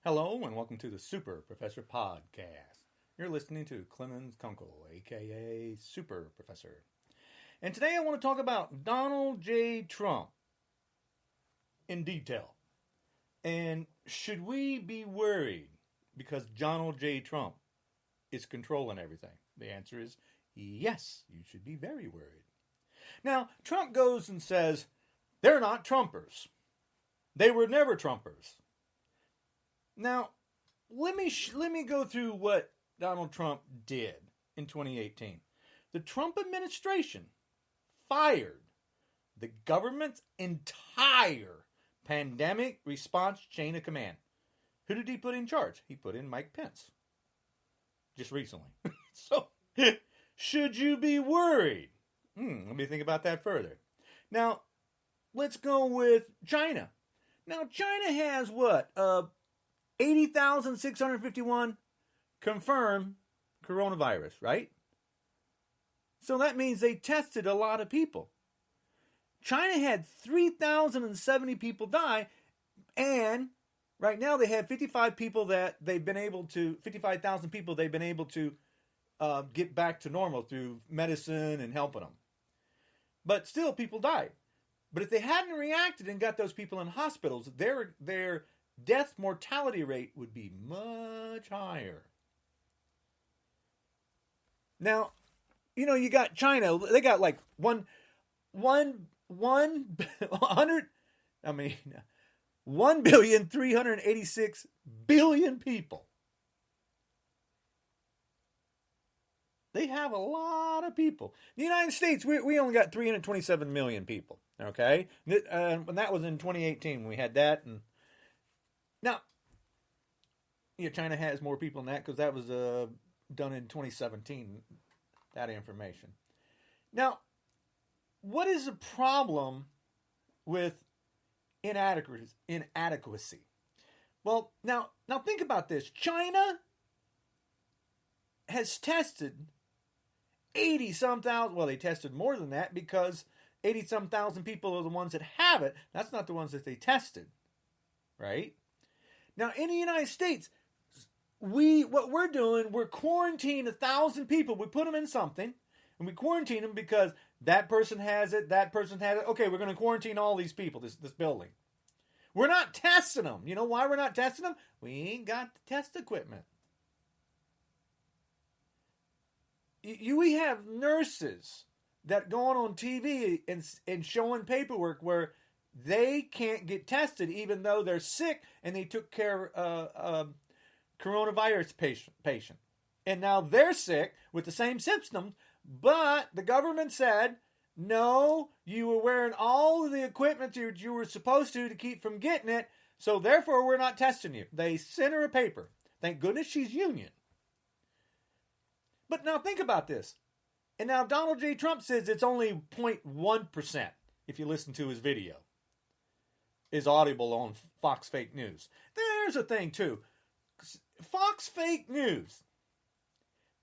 Hello and welcome to the Super Professor Podcast. You're listening to Clemons Kunkel, aka Super Professor. And today I want to talk about Donald J. Trump in detail. And should we be worried because Donald J. Trump is controlling everything? The answer is yes, you should be very worried. Now, Trump goes and says, they're not Trumpers. They were never Trumpers. Now, let me go through what Donald Trump did in 2018. The Trump administration fired the government's entire pandemic response chain of command. Who did he put in charge? He put in Mike Pence. Just recently. So, should you be worried? Let me think about that further. Now, let's go with China. Now, China has what? 80,651 confirmed coronavirus, right? So that means they tested a lot of people. China had 3,070 people die, and right now they have 55,000 people they've been able to get back to normal through medicine and helping them. But still, people died. But if they hadn't reacted and got those people in hospitals, their death mortality rate would be much higher. Now, you got China. They got like 1,386,000,000,000 people. They have a lot of people. The United States, we only got 327 million people. Okay, and that was in 2018 when we had that. And now, China has more people than that because that was done in 2017. That information. Now, what is the problem with inadequacy? Well, now think about this. China has tested 80-some thousand. Well, they tested more than that because 80-some thousand people are the ones that have it. That's not the ones that they tested, right? Now, in the United States, we're quarantining 1,000 people. We put them in something, and we quarantine them because that person has it, that person has it. Okay, we're going to quarantine all these people, this building. We're not testing them. You know why we're not testing them? We ain't got the test equipment. We have nurses that go on TV and showing paperwork where they can't get tested even though they're sick and they took care of coronavirus patient. And now they're sick with the same symptoms, but the government said, no, you were wearing all of the equipment that you were supposed to keep from getting it, so therefore we're not testing you. They sent her a paper. Thank goodness she's union. But now think about this. And now Donald J. Trump says it's only 0.1% if you listen to his video. Is audible on Fox Fake News. There's a thing too. Fox Fake News.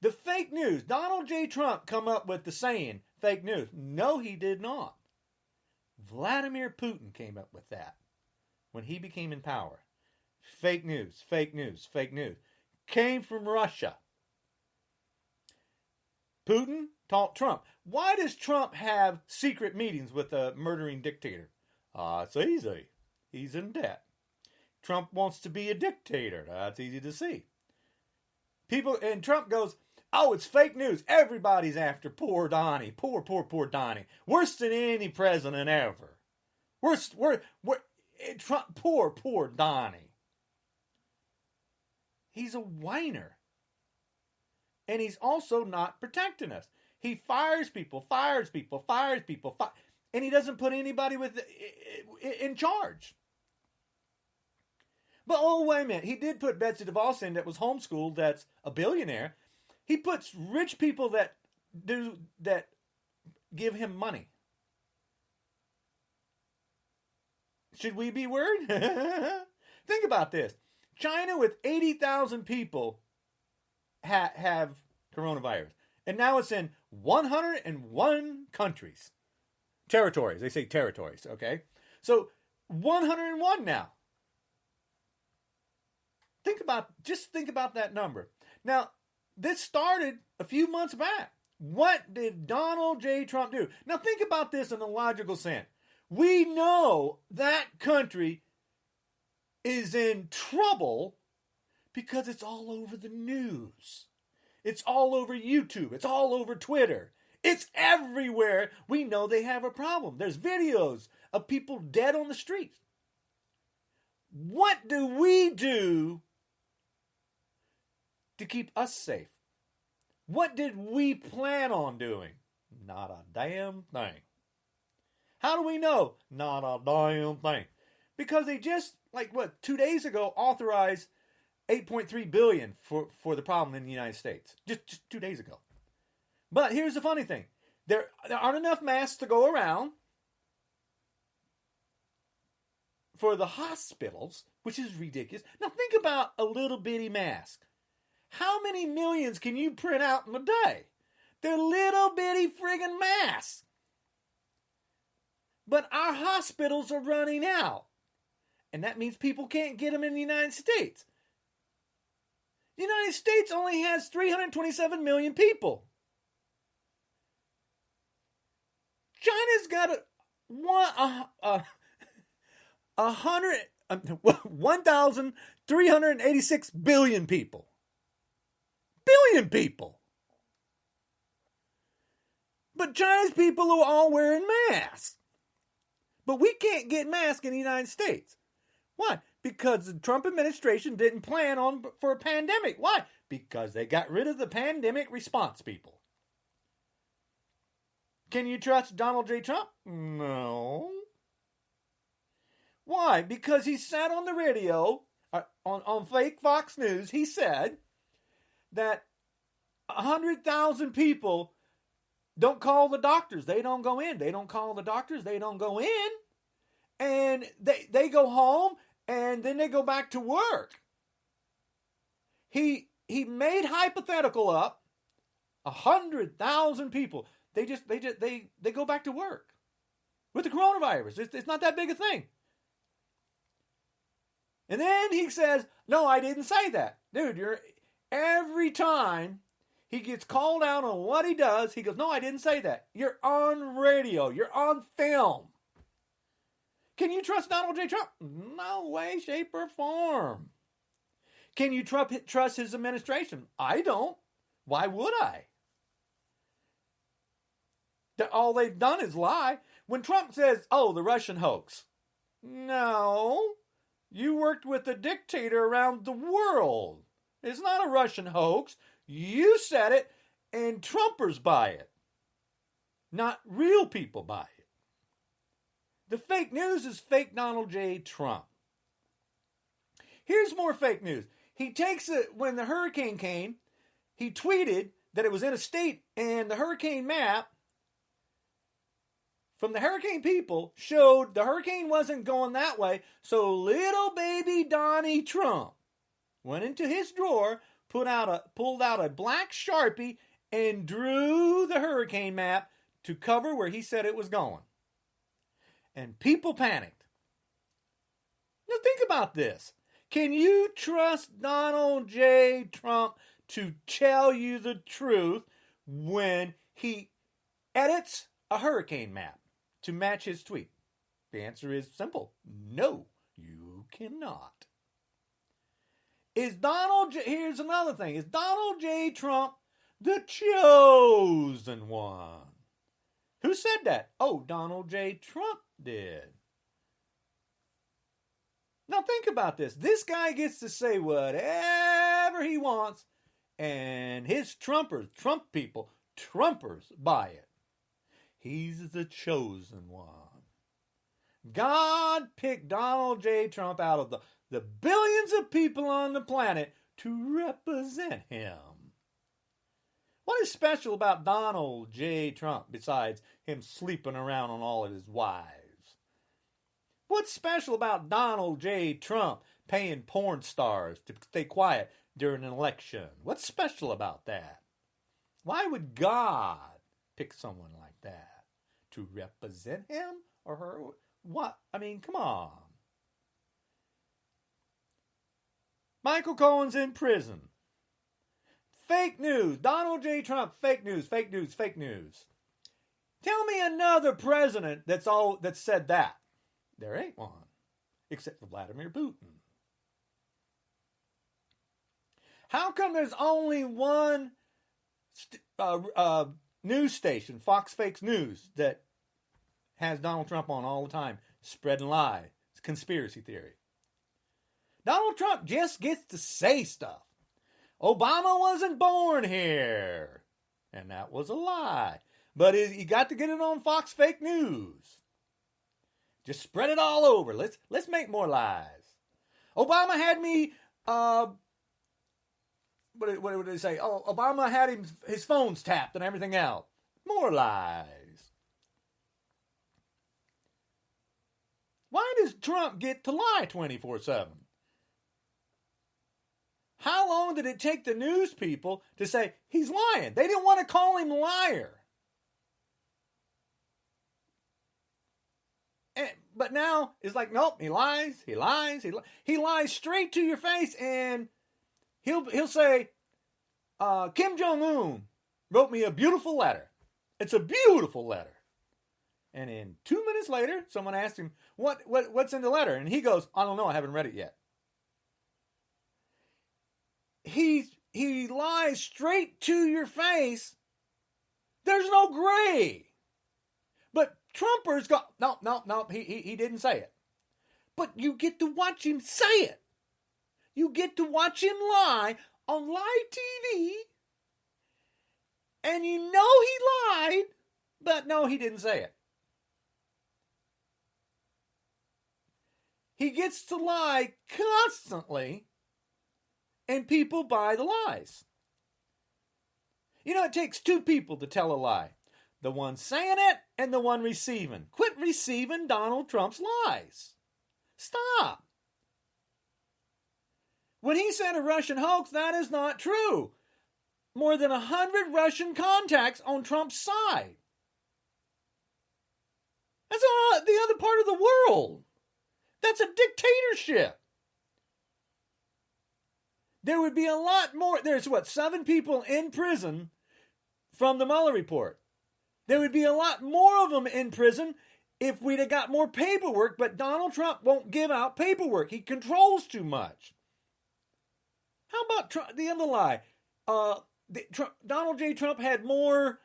The fake news. Donald J. Trump come up with the saying, fake news. No, he did not. Vladimir Putin came up with that when he became in power. Fake news, fake news, fake news. Came from Russia. Putin taught Trump. Why does Trump have secret meetings with a murdering dictator? It's easy. He's in debt. Trump wants to be a dictator. That's easy to see. And Trump goes, oh, it's fake news. Everybody's after poor Donnie. Poor Donnie. Worse than any president ever. Trump, poor Donnie. He's a whiner. And he's also not protecting us. He fires people, and he doesn't put anybody in charge. But wait a minute. He did put Betsy DeVos in that was homeschooled, that's a billionaire. He puts rich people that give him money. Should we be worried? Think about this. China with 80,000 people have coronavirus. And now it's in 101 countries. Territories. They say territories, okay? So 101 now. think about that number. Now, this started a few months back. What did Donald J. Trump do? Now, think about this in a logical sense. We know that country is in trouble because it's all over the news. It's all over YouTube. It's all over Twitter. It's everywhere. We know they have a problem. There's videos of people dead on the streets. What do we do to keep us safe? What did we plan on doing? Not a damn thing. How do we know? Not a damn thing. Because they just, 2 days ago, authorized $8.3 billion for the problem in the United States. Just 2 days ago. But here's the funny thing. There aren't enough masks to go around for the hospitals, which is ridiculous. Now think about a little bitty mask. How many millions can you print out in a day? They're little bitty friggin' masks. But our hospitals are running out. And that means people can't get them in the United States. The United States only has 327 million people. China's got 1,386 billion people. Billion people. But China's people are all wearing masks. But we can't get masks in the United States. Why? Because the Trump administration didn't plan for a pandemic. Why? Because they got rid of the pandemic response people. Can you trust Donald J. Trump? No. Why? Because he sat on the radio, on fake Fox News, he said that 100,000 people don't call the doctors. They don't go in. They don't call the doctors. They don't go in. And they go home and then they go back to work. He made hypothetical up 100,000 people. They go back to work with the coronavirus. It's not that big a thing. And then he says, no, I didn't say that. Dude, every time he gets called out on what he does, he goes, no, I didn't say that. You're on radio. You're on film. Can you trust Donald J. Trump? No way, shape, or form. Can you trust his administration? I don't. Why would I? All they've done is lie. When Trump says, oh, the Russian hoax. No. You worked with a dictator around the world. It's not a Russian hoax. You said it, and Trumpers buy it. Not real people buy it. The fake news is fake Donald J. Trump. Here's more fake news. He takes it when the hurricane came. He tweeted that it was in a state, and the hurricane map from the hurricane people showed the hurricane wasn't going that way. So little baby Donnie Trump went into his drawer, pulled out a black Sharpie, and drew the hurricane map to cover where he said it was going. And people panicked. Now think about this. Can you trust Donald J. Trump to tell you the truth when he edits a hurricane map to match his tweet? The answer is simple. No, you cannot. Here's another thing. Is Donald J. Trump the chosen one? Who said that? Oh, Donald J. Trump did. Now think about this. This guy gets to say whatever he wants, and his Trump people, Trumpers buy it. He's the chosen one. God picked Donald J. Trump out of the billions of people on the planet to represent him. What is special about Donald J. Trump besides him sleeping around on all of his wives? What's special about Donald J. Trump paying porn stars to stay quiet during an election? What's special about that? Why would God pick someone like that to represent him or her? What? I mean, come on. Michael Cohen's in prison. Fake news. Donald J. Trump, fake news, fake news, fake news. Tell me another president that's said that. There ain't one. Except for Vladimir Putin. How come there's only one news station, Fox Fakes News, that has Donald Trump on all the time, spreading lies? It's conspiracy theory. Donald Trump just gets to say stuff. Obama wasn't born here. And that was a lie. But he got to get it on Fox Fake News. Just spread it all over. Let's make more lies. Obama had me, what did they say? Oh, Obama had his phones tapped and everything else. More lies. Why does Trump get to lie 24/7? How long did it take the news people to say he's lying? They didn't want to call him liar. But now it's like, nope, he lies. He lies straight to your face, and he'll say, Kim Jong-un wrote me a beautiful letter. It's a beautiful letter. And then 2 minutes later, someone asked him, what's in the letter? And he goes, I don't know, I haven't read it yet. He lies straight to your face. There's no gray. But Trumpers go, no, he didn't say it. But you get to watch him say it. You get to watch him lie on live TV. And you know he lied, but no, he didn't say it. He gets to lie constantly, and people buy the lies. You know, it takes two people to tell a lie. The one saying it and the one receiving. Quit receiving Donald Trump's lies. Stop. When he said a Russian hoax, that is not true. More than 100 Russian contacts on Trump's side. That's the other part of the world. That's a dictatorship. There would be a lot more. There's 7 people in prison from the Mueller report. There would be a lot more of them in prison if we'd have got more paperwork, but Donald Trump won't give out paperwork. He controls too much. How about the other lie? Donald J. Trump had more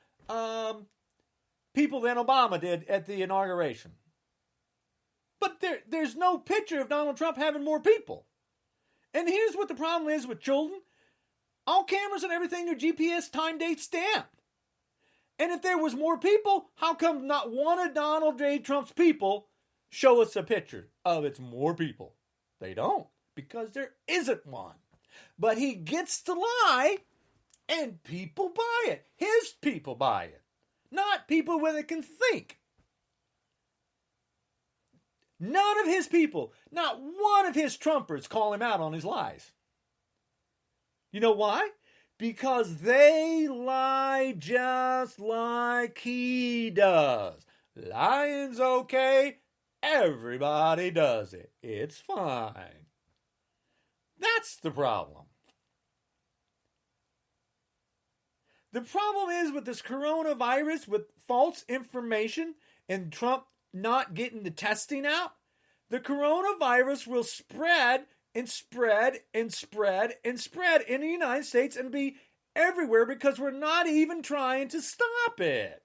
people than Obama did at the inauguration. But there's no picture of Donald Trump having more people. And here's what the problem is with children. All cameras and everything are GPS time date stamped. And if there was more people, how come not one of Donald J. Trump's people show us a picture of it's more people? They don't, because there isn't one. But he gets to lie, and people buy it. His people buy it. Not people that can think. None of his people, not one of his Trumpers call him out on his lies. You know why? Because they lie just like he does. Lying's okay. Everybody does it. It's fine. That's the problem. The problem is with this coronavirus, with false information and Trump not getting the testing out, the coronavirus will spread and spread and spread and spread in the United States and be everywhere because we're not even trying to stop it.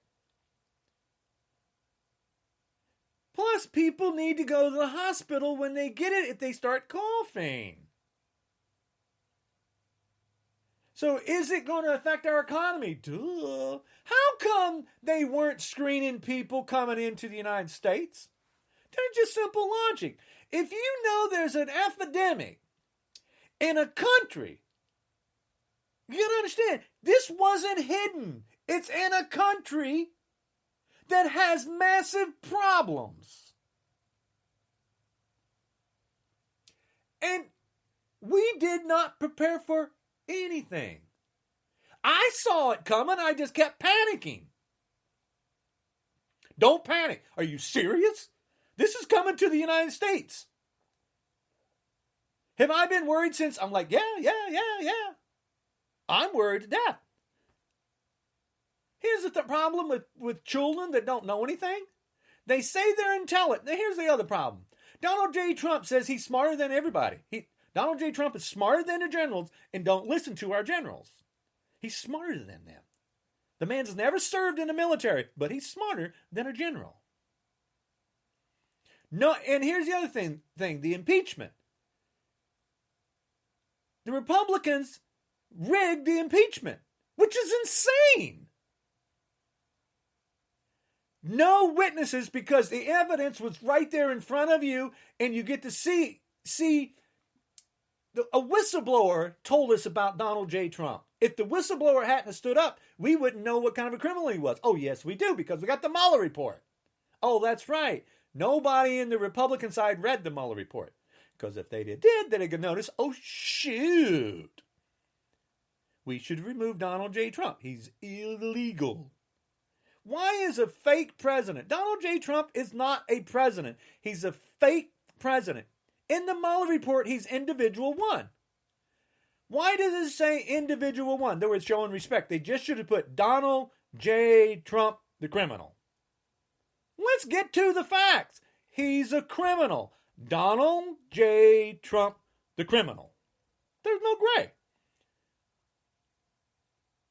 Plus, people need to go to the hospital when they get it if they start coughing. So is it going to affect our economy? Duh. How come they weren't screening people coming into the United States? They're just simple logic. If you know there's an epidemic in a country, you gotta understand, this wasn't hidden. It's in a country that has massive problems. And we did not prepare for anything. I saw it coming. I just kept panicking. Don't panic. Are you serious? This is coming to the United States. Have I been worried since? I'm like, yeah. I'm worried to death. Here's the problem with children that don't know anything. They say they're intelligent. Now, here's the other problem. Donald J. Trump says he's smarter than everybody. Donald J. Trump is smarter than the generals and don't listen to our generals. He's smarter than them. The man's never served in the military, but he's smarter than a general. No, and here's the other thing, the impeachment. The Republicans rigged the impeachment, which is insane. No witnesses because the evidence was right there in front of you, and you get to see a whistleblower told us about Donald J. Trump. If the whistleblower hadn't stood up, we wouldn't know what kind of a criminal he was. Oh, yes, we do, because we got the Mueller report. Oh, that's right. Nobody in the Republican side read the Mueller report. Because if they did, they could notice, oh, shoot. We should remove Donald J. Trump. He's illegal. Why is a fake president? Donald J. Trump is not a president. He's a fake president. In the Mueller report, he's individual one. Why does it say individual one? They were showing respect. They just should have put Donald J. Trump, the criminal. Let's get to the facts. He's a criminal. Donald J. Trump, the criminal. There's no gray.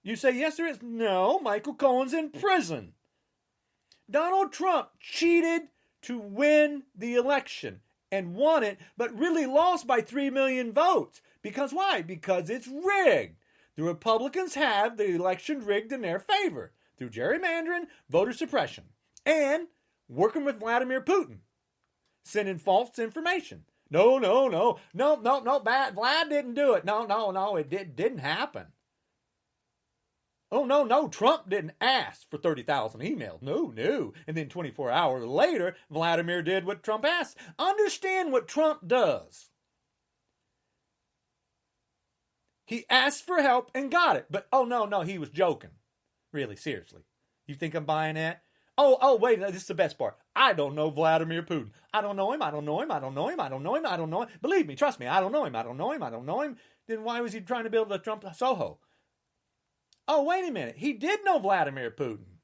You say, yes, there is. No, Michael Cohen's in prison. Donald Trump cheated to win the election and won it, but really lost by 3 million votes. Because why? Because it's rigged. The Republicans have the election rigged in their favor through gerrymandering, voter suppression, and working with Vladimir Putin, sending false information. No, Vlad didn't do it. No, it didn't happen. Oh, no, Trump didn't ask for 30,000 emails. No. And then 24 hours later, Vladimir did what Trump asked. Understand what Trump does. He asked for help and got it. But, no, he was joking. Really, seriously. You think I'm buying that? Oh, wait, this is the best part. I don't know Vladimir Putin. I don't know him. Believe me, trust me, I don't know him. Then why was he trying to build the Trump Soho? Oh, wait a minute. He did know Vladimir Putin.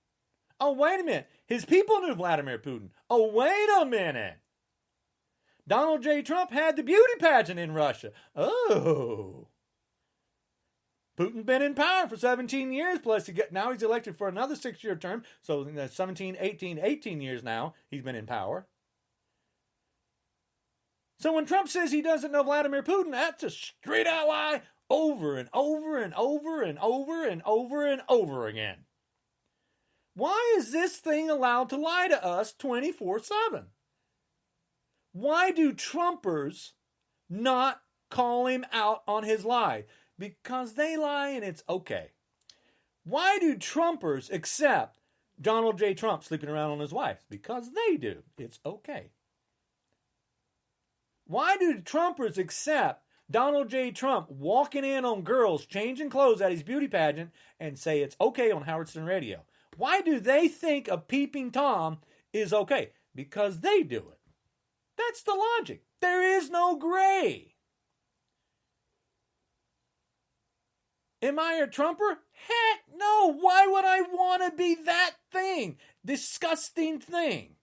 Oh, wait a minute. His people knew Vladimir Putin. Oh, wait a minute. Donald J. Trump had the beauty pageant in Russia. Oh. Putin's been in power for 17 years, plus now he's elected for another 6-year term. So 17, 18 years now he's been in power. So when Trump says he doesn't know Vladimir Putin, that's a straight out lie over and over again. Why is this thing allowed to lie to us 24/7? Why do Trumpers not call him out on his lie? Because they lie and it's okay. Why do Trumpers accept Donald J. Trump sleeping around on his wife? Because they do. It's okay. Why do Trumpers accept Donald J. Trump walking in on girls changing clothes at his beauty pageant and say it's okay on Howard Stern Radio? Why do they think a peeping Tom is okay? Because they do it. That's the logic. There is no gray. Am I a Trumper? Heck no. Why would I want to be that thing? Disgusting thing.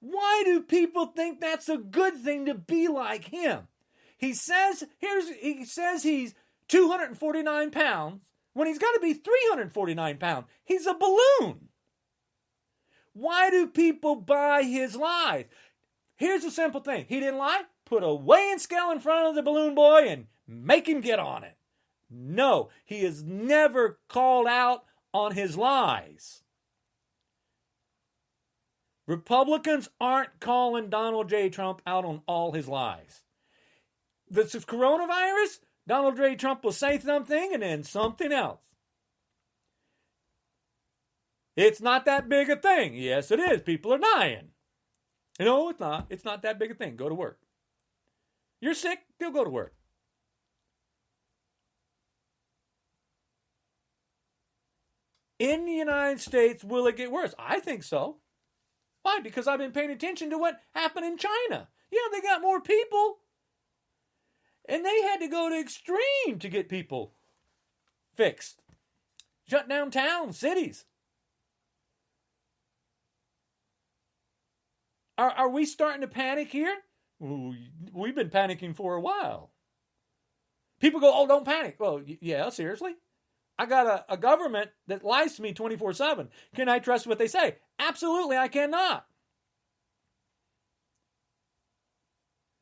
Why do people think that's a good thing to be like him? He says he's 249 pounds when he's got to be 349 pounds. He's a balloon. Why do people buy his lies? Here's a simple thing. He didn't lie. Put a weighing scale in front of the balloon boy and make him get on it. No, he is never called out on his lies. Republicans aren't calling Donald J. Trump out on all his lies. This is coronavirus. Donald J. Trump will say something and then something else. It's not that big a thing. Yes, it is. People are dying. No, it's not. It's not that big a thing. Go to work. You're sick, still go to work. In the United States, will it get worse? I think so. Why? Because I've been paying attention to what happened in China. Yeah, they got more people. And they had to go to extreme to get people fixed. Shut down towns, cities. Are we starting to panic here? We've been panicking for a while. People go, oh, don't panic. Well, yeah, seriously? I got a government that lies to me 24/7. Can I trust what they say? Absolutely, I cannot.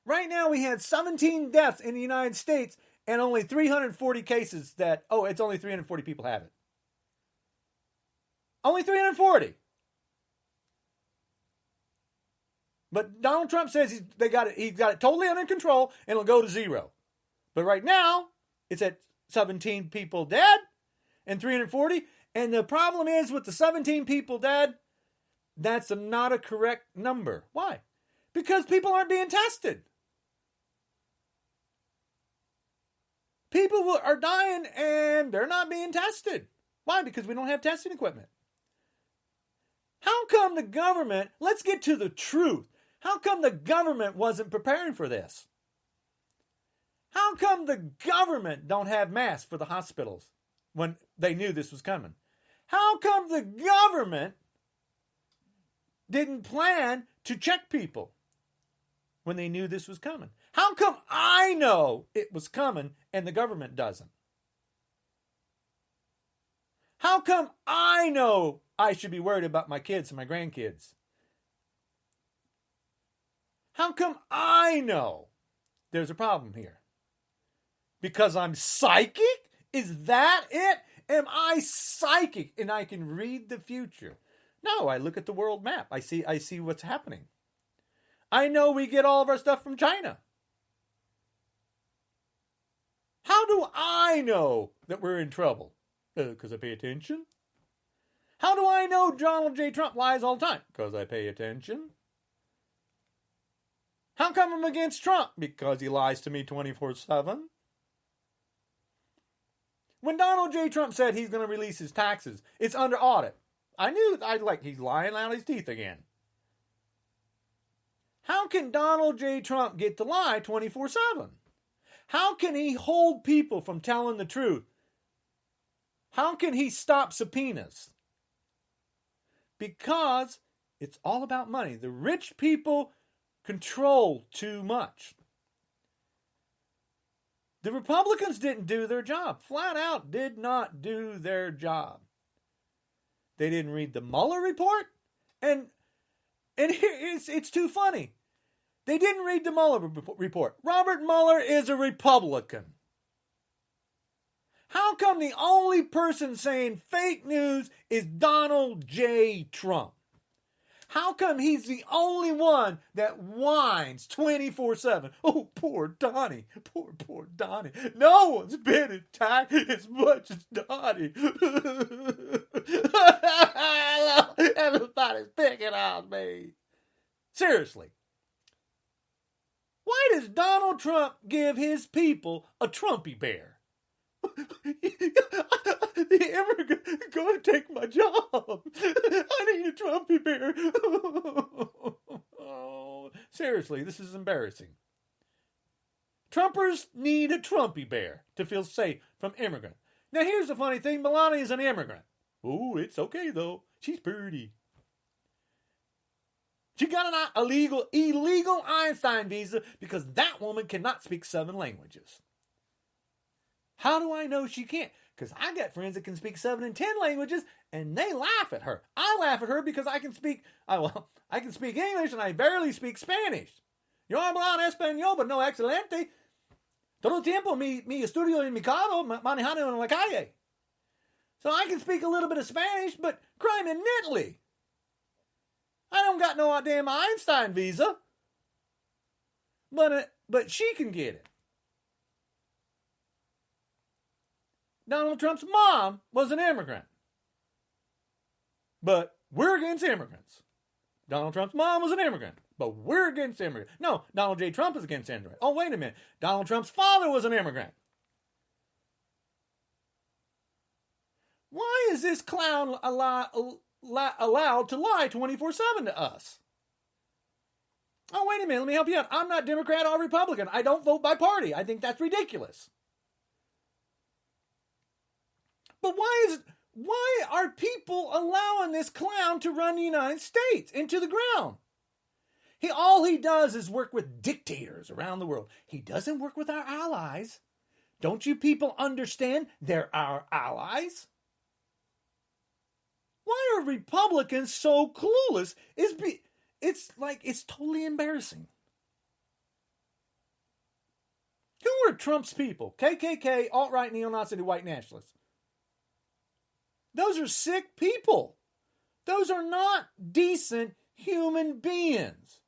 Right now, we had 17 deaths in the United States and only 340 cases that, it's only 340 people have it. Only 340. But Donald Trump says he's got it totally under control and it'll go to 0. But right now, it's at 17 people dead and 340. And the problem is with the 17 people dead, that's not a correct number. Why? Because people aren't being tested. People are dying and they're not being tested. Why? Because we don't have testing equipment. How come the government, let's get to the truth. How come the government wasn't preparing for this? How come the government don't have masks for the hospitals when they knew this was coming? How come the government didn't plan to check people when they knew this was coming? How come I know it was coming and the government doesn't? How come I know I should be worried about my kids and my grandkids? How come I know there's a problem here? Because I'm psychic? Is that it? Am I psychic and I can read the future? No, I look at the world map. I see what's happening. I know we get all of our stuff from China. How do I know that we're in trouble? Because I pay attention. How do I know Donald J. Trump lies all the time? Because I pay attention. How come I'm against Trump? Because he lies to me 24/7. When Donald J. Trump said he's going to release his taxes, it's under audit. I knew he's lying out his teeth again. How can Donald J. Trump get to lie 24/7? How can he hold people from telling the truth? How can he stop subpoenas? Because it's all about money. The rich people control too much. The Republicans didn't do their job. Flat out did not do their job. They didn't read the Mueller report. And it's too funny. They didn't read the Mueller report. Robert Mueller is a Republican. How come the only person saying fake news is Donald J. Trump? How come he's the only one that whines 24/7? Oh, poor Donnie. Poor Donnie. No one's been attacked as much as Donnie. Everybody's picking on me. Seriously. Why does Donald Trump give his people a Trumpy bear? The immigrant going to take my job. I need a Trumpy bear. Oh, seriously, this is embarrassing. Trumpers need a Trumpy bear to feel safe from immigrants. Now, here's the funny thing. Melania is an immigrant. Oh, it's okay, though. She's pretty. She got an illegal Einstein visa because that woman cannot speak 7 languages. How do I know she can't? Because I got friends that can speak 7 and 10 languages, and they laugh at her. I laugh at her because I can speak English, and I barely speak Spanish. Yo hablo español, but no excelente. Todo el tiempo mi estudio en mi carro, manejando en la calle. So I can speak a little bit of Spanish, but crime in Italy. I don't got no damn Einstein visa. But she can get it. Donald Trump's mom was an immigrant. But we're against immigrants. Donald Trump's mom was an immigrant. But we're against immigrants. No, Donald J. Trump is against immigrants. Oh, wait a minute. Donald Trump's father was an immigrant. Why is this clown allowed to lie 24/7 to us? Oh, wait a minute, let me help you out. I'm not Democrat or Republican. I don't vote by party. I think that's ridiculous. But why are people allowing this clown to run the United States into the ground? All he does is work with dictators around the world. He doesn't work with our allies. Don't you people understand? They're our allies. Why are Republicans so clueless? It's totally embarrassing. Who are Trump's people? KKK, alt-right, neo-Nazi, white nationalists. Those are sick people. Those are not decent human beings.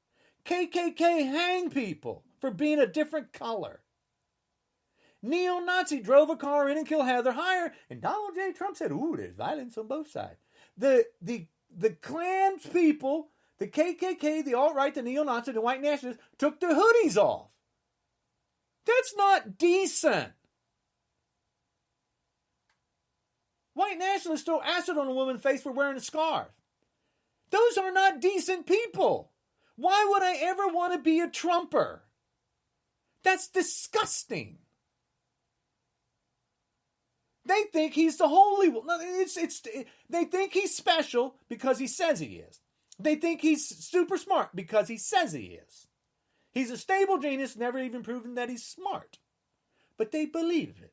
KKK hang people for being a different color. Neo-Nazi drove a car in and killed Heather Heyer, and Donald J. Trump said, ooh, there's violence on both sides. The Klan people, the KKK, the alt-right, the neo-Nazi, the white nationalists, took their hoodies off. That's not decent. White nationalists throw acid on a woman's face for wearing a scarf. Those are not decent people. Why would I ever want to be a Trumper? That's disgusting. They think he's the holy one. They think he's special because he says he is. They think he's super smart because he says he is. He's a stable genius, never even proven that he's smart. But they believe it.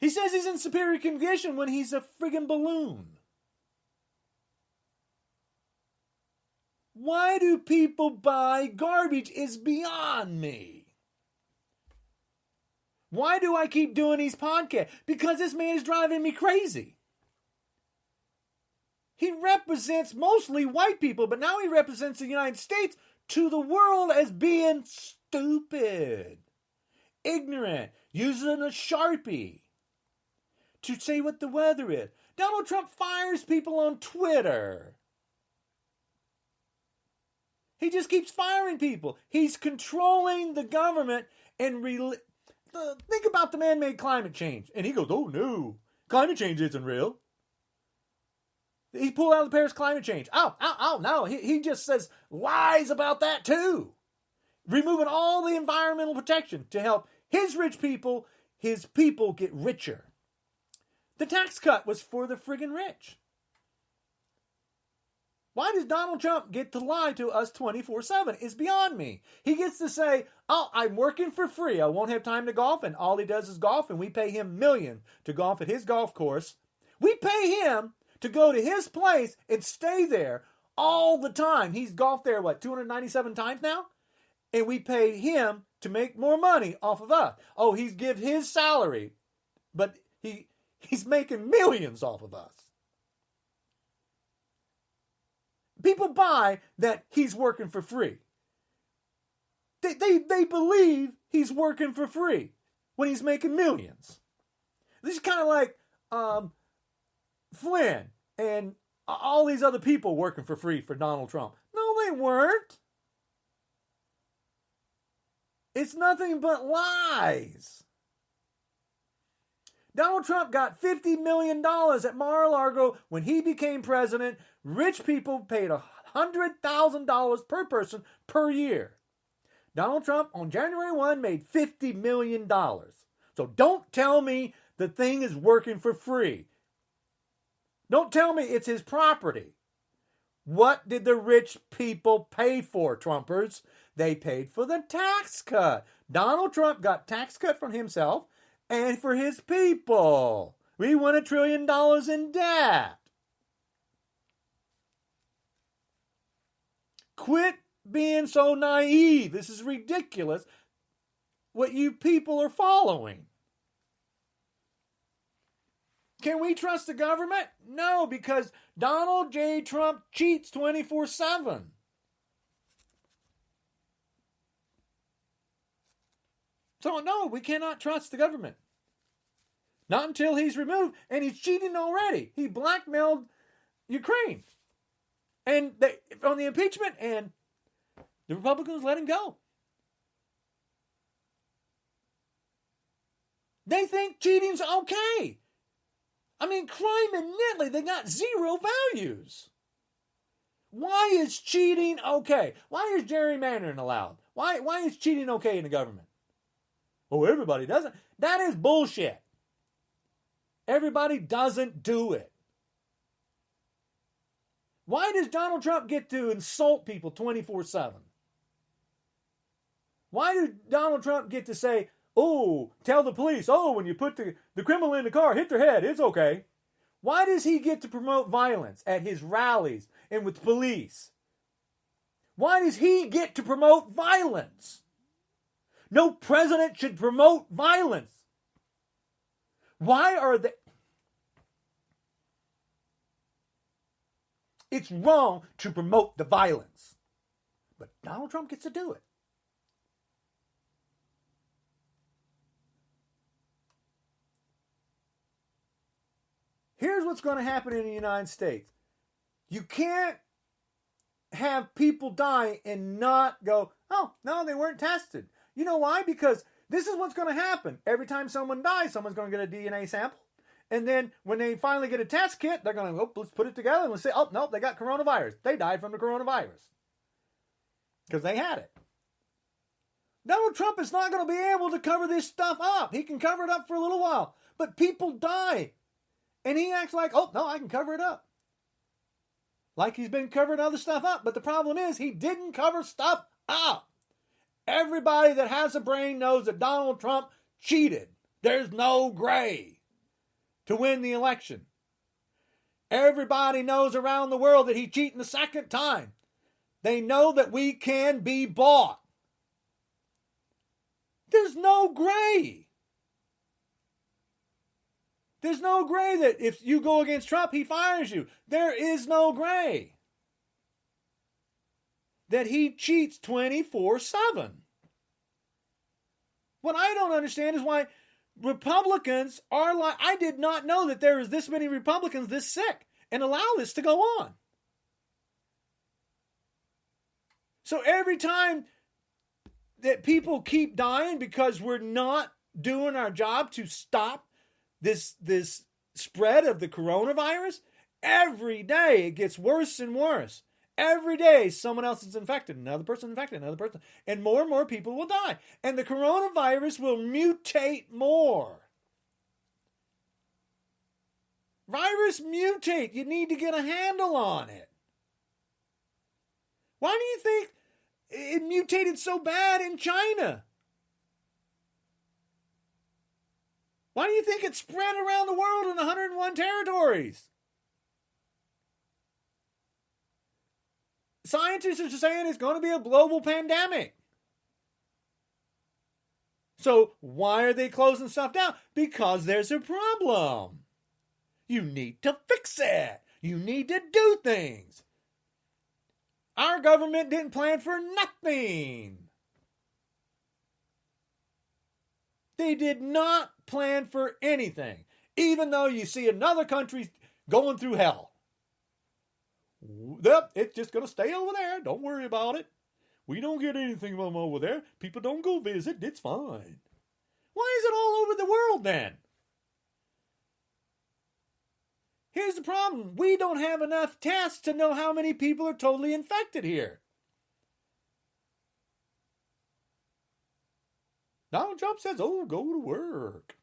He says he's in superior condition when he's a friggin' balloon. Why do people buy garbage is beyond me. Why do I keep doing these podcasts? Because this man is driving me crazy. He represents mostly white people, but now he represents the United States to the world as being stupid, ignorant, using a Sharpie to say what the weather is. Donald Trump fires people on Twitter. He just keeps firing people. He's controlling the government and think about the man-made climate change. And he goes, oh no, climate change isn't real. He pulled out of the Paris climate change. No. He just says lies about that too. Removing all the environmental protection to help his rich people, his people get richer. The tax cut was for the friggin' rich. Why does Donald Trump get to lie to us 24/7? It's beyond me. He gets to say, oh, I'm working for free. I won't have time to golf. And all he does is golf. And we pay him millions to golf at his golf course. We pay him to go to his place and stay there all the time. He's golfed there, 297 times now? And we pay him to make more money off of us. Oh, he's give his salary. But he's making millions off of us. People buy that he's working for free. They believe he's working for free when he's making millions. This is kind of like Flynn and all these other people working for free for Donald Trump. No, they weren't. It's nothing but lies. Donald Trump got $50 million at Mar-a-Lago when he became president. Rich people paid $100,000 per person per year. Donald Trump on January 1 made $50 million. So don't tell me the thing is working for free. Don't tell me it's his property. What did the rich people pay for, Trumpers? They paid for the tax cut. Donald Trump got tax cut from himself and for his people. We went $1 trillion in debt. Quit being so naive. This is ridiculous what you people are following. Can we trust the government? No, because Donald J. Trump cheats 24/7. So no, we cannot trust the government. Not until he's removed, and he's cheating already. He blackmailed Ukraine. And on the impeachment, and the Republicans let him go. They think cheating's okay. I mean, crime and Italy, they got zero values. Why is cheating okay? Why is gerrymandering allowed? Why is cheating okay in the government? Oh, everybody doesn't. That is bullshit. Everybody doesn't do it. Why does Donald Trump get to insult people 24/7? Why does Donald Trump get to say, oh, tell the police, oh, when you put the criminal in the car, hit their head, it's okay? Why does he get to promote violence at his rallies and with police? Why does he get to promote violence? No president should promote violence. Why are they? It's wrong to promote the violence. But Donald Trump gets to do it. Here's what's going to happen in the United States. You can't have people die and not go, oh, no, they weren't tested. You know why? Because this is what's going to happen. Every time someone dies, someone's going to get a DNA sample. And then when they finally get a test kit, they're going to go, let's put it together and we'll say, oh, no, they got coronavirus. They died from the coronavirus. Because they had it. Donald Trump is not going to be able to cover this stuff up. He can cover it up for a little while. But people die. And he acts like, oh, no, I can cover it up. Like he's been covering other stuff up. But the problem is he didn't cover stuff up. Everybody that has a brain knows that Donald Trump cheated. There's no gray to win the election. Everybody knows around the world that he cheated the second time. They know that we can be bought. There's no gray. There's no gray that if you go against Trump, he fires you. There is no gray. That he cheats 24/7. What I don't understand is why Republicans are like, I did not know that there is this many Republicans this sick and allow this to go on. So every time that people keep dying because we're not doing our job to stop this spread of the coronavirus, every day it gets worse and worse. Every day someone else is infected, another person infected, another person, and more people will die. And the coronavirus will mutate more. Virus mutate. You need to get a handle on it. Why do you think it mutated so bad in China? Why do you think it spread around the world in 101 territories? Scientists are saying it's going to be a global pandemic. So why are they closing stuff down? Because there's a problem. You need to fix it. You need to do things. Our government didn't plan for nothing. They did not plan for anything, even though you see another country going through hell. Yep, it's just going to stay over there. Don't worry about it. We don't get anything from over there. People don't go visit. It's fine. Why is it all over the world then? Here's the problem. We don't have enough tests to know how many people are totally infected here. Donald Trump says, oh, go to work.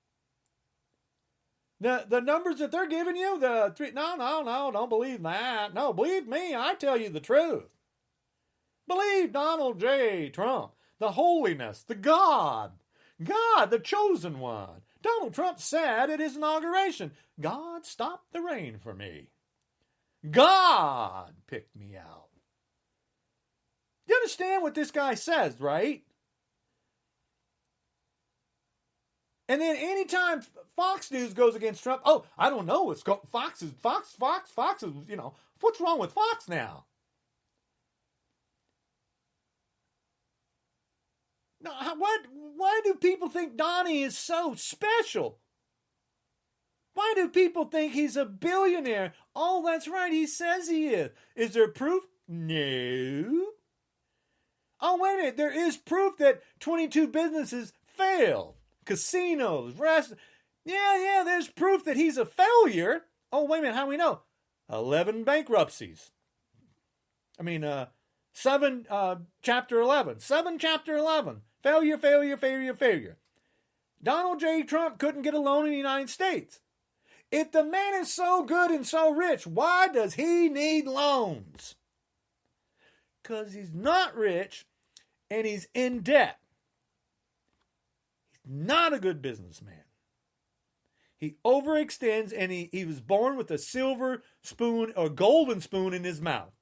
The numbers that they're giving you, no, don't believe that. No, believe me, I tell you the truth. Believe Donald J. Trump, the holiness, the God, the chosen one. Donald Trump said at his inauguration, God stopped the rain for me. God picked me out. You understand what this guy says, right? And then anytime Fox News goes against Trump, oh, I don't know what's going. Fox is, what's wrong with Fox now? No, why do people think Donnie is so special? Why do people think he's a billionaire? Oh, that's right, he says he is. Is there proof? No. Oh, wait a minute, there is proof that 22 businesses failed. Casinos, restaurants. Yeah, there's proof that he's a failure. Oh, wait a minute, how do we know? 11 bankruptcies. chapter 11. 7, chapter 11. Failure, failure, failure, failure. Donald J. Trump couldn't get a loan in the United States. If the man is so good and so rich, why does he need loans? Because he's not rich and he's in debt. He's not a good businessman. He overextends, and he was born with a silver spoon or golden spoon in his mouth.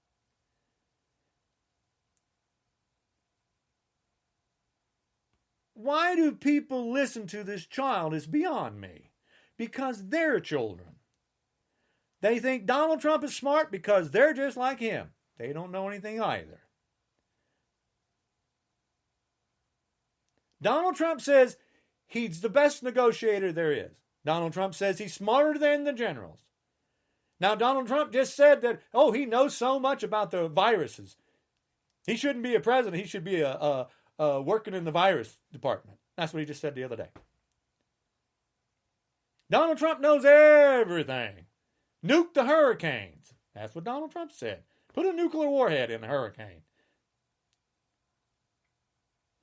Why do people listen to this child is beyond me. Because they're children. They think Donald Trump is smart because they're just like him. They don't know anything either. Donald Trump says he's the best negotiator there is. Donald Trump says he's smarter than the generals. Now, Donald Trump just said that, he knows so much about the viruses. He shouldn't be a president. He should be working in the virus department. That's what he just said the other day. Donald Trump knows everything. Nuke the hurricanes. That's what Donald Trump said. Put a nuclear warhead in a hurricane.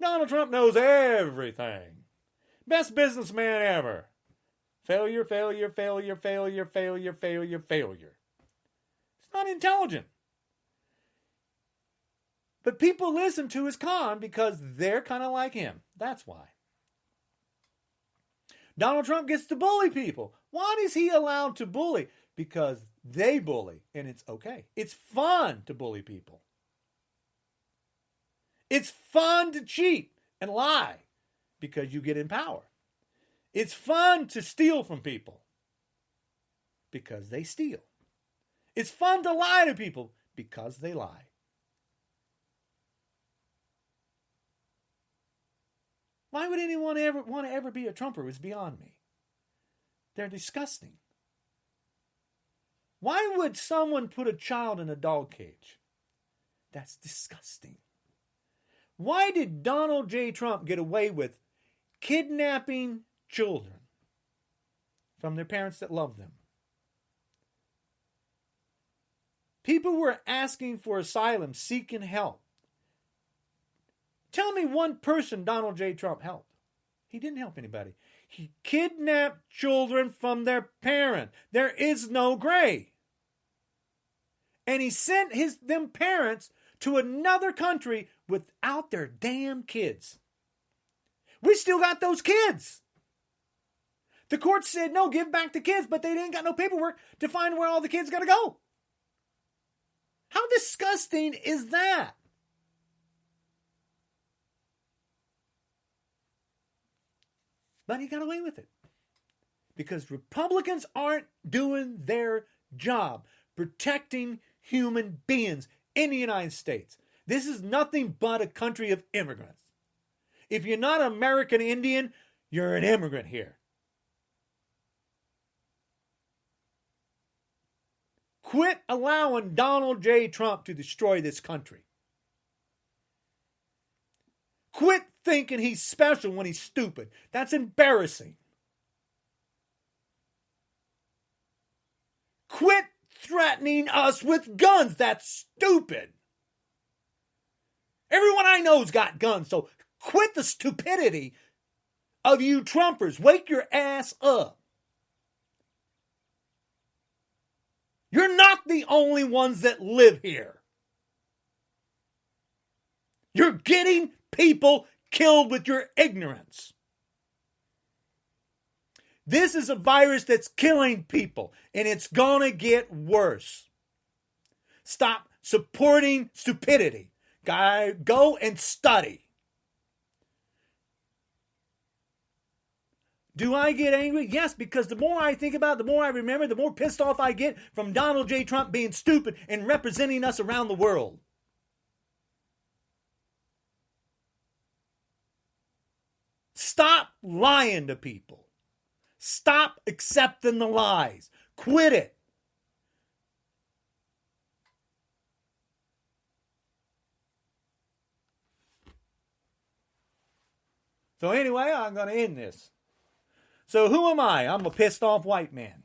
Donald Trump knows everything. Best businessman ever. Failure, failure, failure, failure, failure, failure, failure. It's not intelligent. But people listen to his con because they're kind of like him. That's why. Donald Trump gets to bully people. Why is he allowed to bully? Because they bully, and it's okay. It's fun to bully people. It's fun to cheat and lie because you get in power. It's fun to steal from people because they steal. It's fun to lie to people because they lie. Why would anyone ever want to ever be a Trumper is beyond me. They're disgusting. Why would someone put a child in a dog cage? That's disgusting. Why did Donald J. Trump get away with kidnapping children from their parents that love them? People were asking for asylum, seeking help. Tell me one person Donald J. Trump helped. He didn't help anybody. He kidnapped children from their parent. There is no gray. And he sent them parents to another country without their damn kids. We still got those kids. The court said, no, give back the kids, but they ain't got no paperwork to find where all the kids got to go. How disgusting is that? But he got away with it. Because Republicans aren't doing their job protecting human beings in the United States. This is nothing but a country of immigrants. If you're not American Indian, you're an immigrant here. Quit allowing Donald J. Trump to destroy this country. Quit thinking he's special when he's stupid. That's embarrassing. Quit threatening us with guns. That's stupid. Everyone I know's got guns, so quit the stupidity of you Trumpers. Wake your ass up. You're not the only ones that live here. You're getting people killed with your ignorance. This is a virus that's killing people, and it's gonna get worse. Stop supporting stupidity. Go and study. Do I get angry? Yes, because the more I think about it, the more I remember, the more pissed off I get from Donald J. Trump being stupid and representing us around the world. Stop lying to people. Stop accepting the lies. Quit it. So anyway, I'm going to end this. So who am I? I'm a pissed off white man.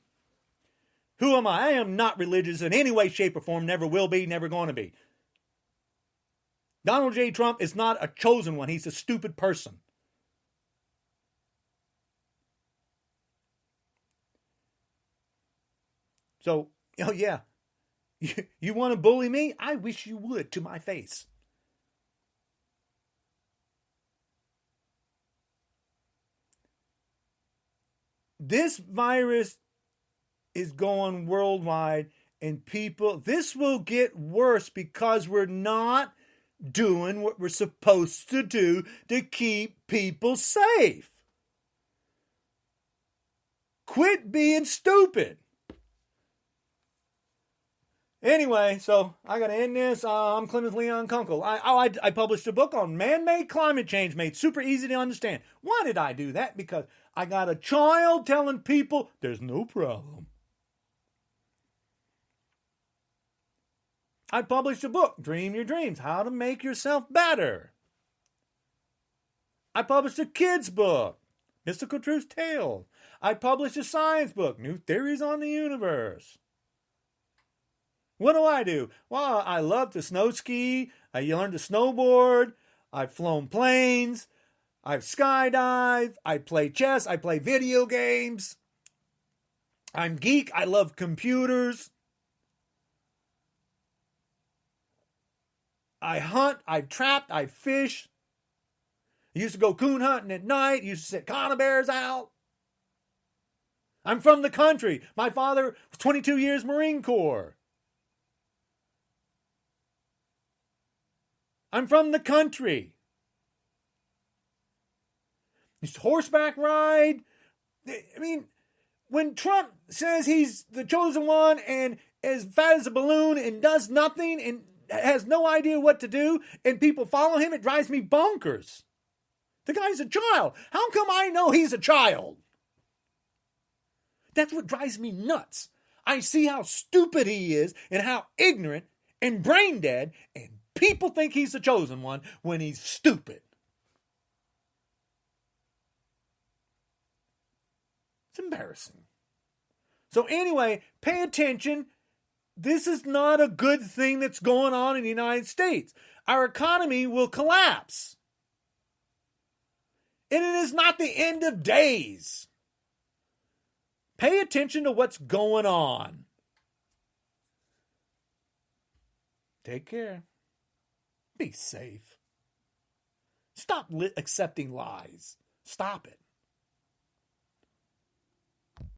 Who am I? I am not religious in any way, shape, or form. Never will be, never going to be. Donald J. Trump is not a chosen one. He's a stupid person. So, oh yeah, you want to bully me? I wish you would, to my face. This virus is going worldwide, and people, this will get worse because we're not doing what we're supposed to do to keep people safe. Quit being stupid. Anyway, so I got to end this. I'm Clemons Leon Kunkel. I published a book on man-made climate change made super easy to understand. Why did I do that? Because I got a child telling people there's no problem. I published a book, Dream Your Dreams, How to Make Yourself Better. I published a kid's book, Mystical Truth Tales. I published a science book, New Theories on the Universe. What do? Well, I love to snow ski. I learned to snowboard. I've flown planes. I've skydived. I play chess. I play video games. I'm geek. I love computers. I hunt. I've trapped. I fish. I used to go coon hunting at night. I used to set conibears out. I'm from the country. My father was 22 years Marine Corps. I'm from the country. This horseback ride. I mean, when Trump says he's the chosen one and as fat as a balloon and does nothing and has no idea what to do and people follow him, it drives me bonkers. The guy's a child. How come I know he's a child? That's what drives me nuts. I see how stupid he is and how ignorant and brain dead, and people think he's the chosen one when he's stupid. It's embarrassing. So anyway, pay attention. This is not a good thing that's going on in the United States. Our economy will collapse. And it is not the end of days. Pay attention to what's going on. Take care. Be safe. Stop accepting lies. Stop it.